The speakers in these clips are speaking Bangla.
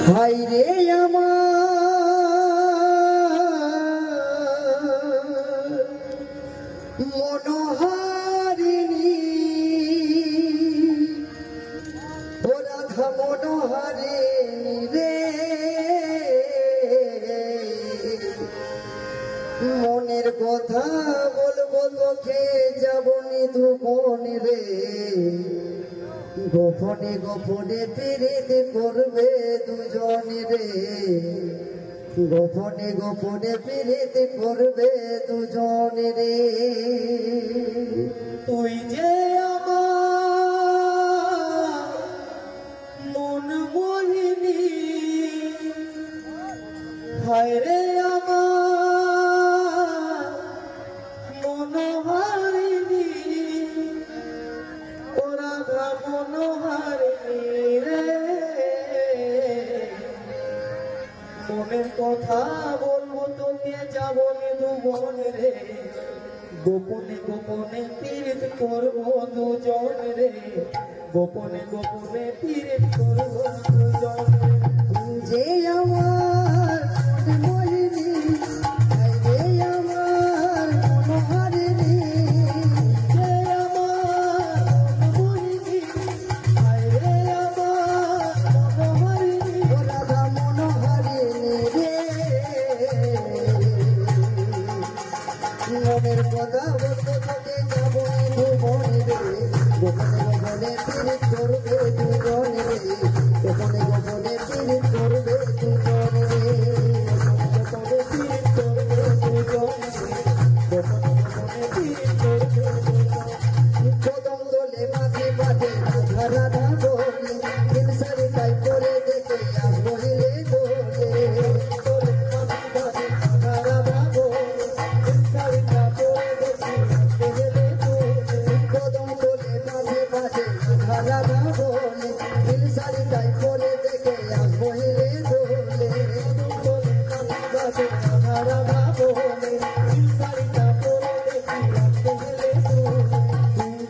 হাই রে আমার মনোহারিণী ও রাধা মনোহারিণী রে মনের কথা বলবো তোকে যাবনি দুবনে রে গোপনে গোপনে প্রীতি করবে দুজনে রে গোপনে গোপনে প্রীতি করবে দুজনে রে তুই যে আমার মন মোহিনী হায় রে আমার মনোহারিণী ও রাধা মনোহারিণী রে মনের কথা বলবো তোকে যাবো দুবন রে গোপনে গোপনে পীড়িত করবো দুজন রে গোপনে গোপনে পীড়িত করবো দুজন যে আমার মোহিনী রে আমার মনোহারিণী যে আমার মোহিনী রে আমার মনোহারিণী রাধা মনোহারিণী রে মনের কথা বলতে তোকে যাবো দুবনে রে গোপনে গোপনে পীড়িত করবে দুজন রে গোপনে গোপনে পীড়িত করবে দুজন রে গোপনে পীড়িত করবে দুজন রে গোপনে গোপনে পীড়িত করবে কদম দোলে মাঝে মাঝে রাধা রাধা বলে দিন সারি তাই করে দেখে আসবো হিলে দোলে দোলে মাঝে মাঝে রাধা রাধা বলে দিন সারি তাই করে দেখে আসবো কদম দোলে মাঝে মাঝে রাধা রাধা বলে দিন সারি তাই করে দেখে আসবো হিলে দোলে দোলে মাঝে মাঝে রাধা রাধা বলে দিন সারি তাই করে দেখে আসবো হিলে দোলে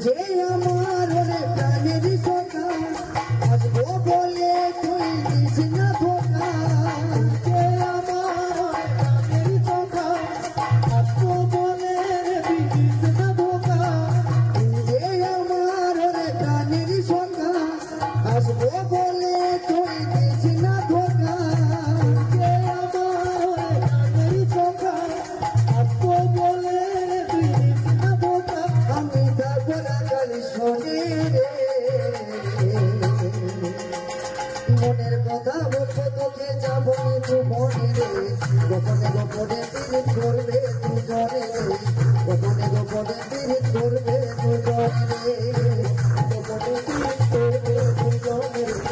যে আমার রে প্রাণের সখা আসবো বলে তুই দিস না ধোকা যে আমার প্রাণের সখা আসবো বলে দিস না ধোকা যে আমার রে প্রাণের সখা আসবো বলে তুই দিস না ধোকা যে আমার প্রাণের সখা আসবো বলে তুই দিস না ধোকা আমি থাকবো না কালি শোনে রে মনের কথা বলবো তোকে যাবো দুবনে রে গোপনে গোপনে পীড়িত করবে দুজনে রে গোপনে গোপনে পীড়িত করবে দুজনে রে গোপনে পীড়িত করবে দুজনে রে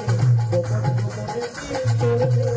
গোপনে গোপনে পীড়িত করবে